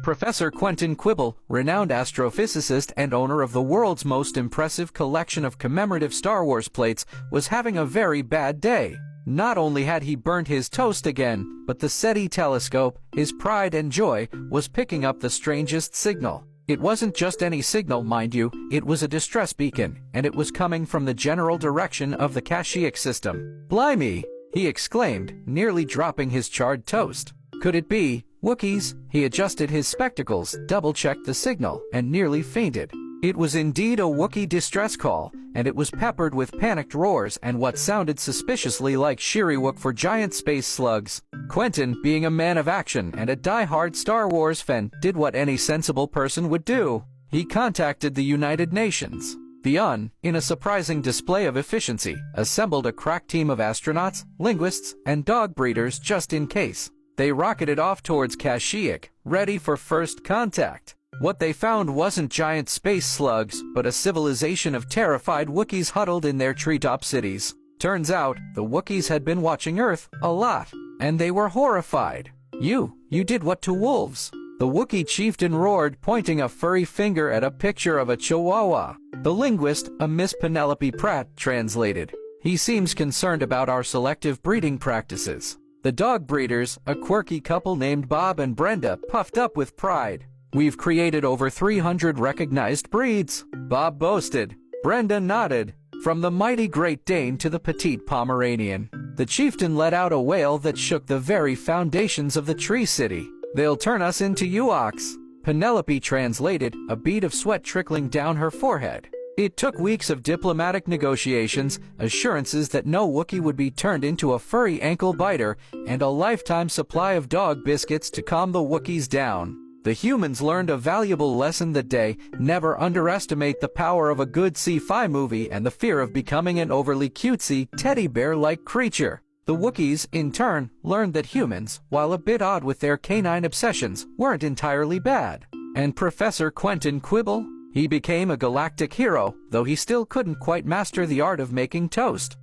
Professor Quinton Pt1, renowned astrophysicist and owner of the world's most impressive collection of commemorative Star Wars plates, was having a very bad day. Not only had he burnt his toast again, but the SETI telescope, his pride and joy, was picking up the strangest signal. It wasn't just any signal, mind you, it was a distress beacon, and it was coming from the general direction of the Kashyyyk system. "Blimey!" he exclaimed, nearly dropping his charred toast. Could it be Wookiees? He adjusted his spectacles, double-checked the signal, and nearly fainted. It was indeed a Wookiee distress call, and it was peppered with panicked roars and what sounded suspiciously like Shiriwook for giant space slugs. Quinton, being a man of action and a die-hard Star Wars fan, did what any sensible person would do. He contacted the United Nations. The UN, in a surprising display of efficiency, assembled a crack team of astronauts, linguists, and dog breeders just in case. They rocketed off towards Kashyyyk, ready for first contact. What they found wasn't giant space slugs, but a civilization of terrified Wookiees huddled in their treetop cities. Turns out, the Wookiees had been watching Earth a lot, and they were horrified. You did what to wolves?" The Wookiee chieftain roared, pointing a furry finger at a picture of a chihuahua. The linguist, a Miss Penelope Pratt, translated, "He seems concerned about our selective breeding practices." The dog breeders, a quirky couple named Bob and Brenda, puffed up with pride. "We've created over 300 recognized breeds," Bob boasted. Brenda nodded. "From the mighty Great Dane to the petite Pomeranian." The chieftain let out a wail that shook the very foundations of the Tree City. "They'll turn us into Ewoks," Penelope translated, a bead of sweat trickling down her forehead. It took weeks of diplomatic negotiations, assurances that no Wookiee would be turned into a furry ankle biter, and a lifetime supply of dog biscuits to calm the Wookiees down. The humans learned a valuable lesson that day: never underestimate the power of a good sci-fi movie and the fear of becoming an overly cutesy, teddy bear-like creature. The Wookiees, in turn, learned that humans, while a bit odd with their canine obsessions, weren't entirely bad. And Professor Quinton Pt1? He became a galactic hero, though he still couldn't quite master the art of making toast.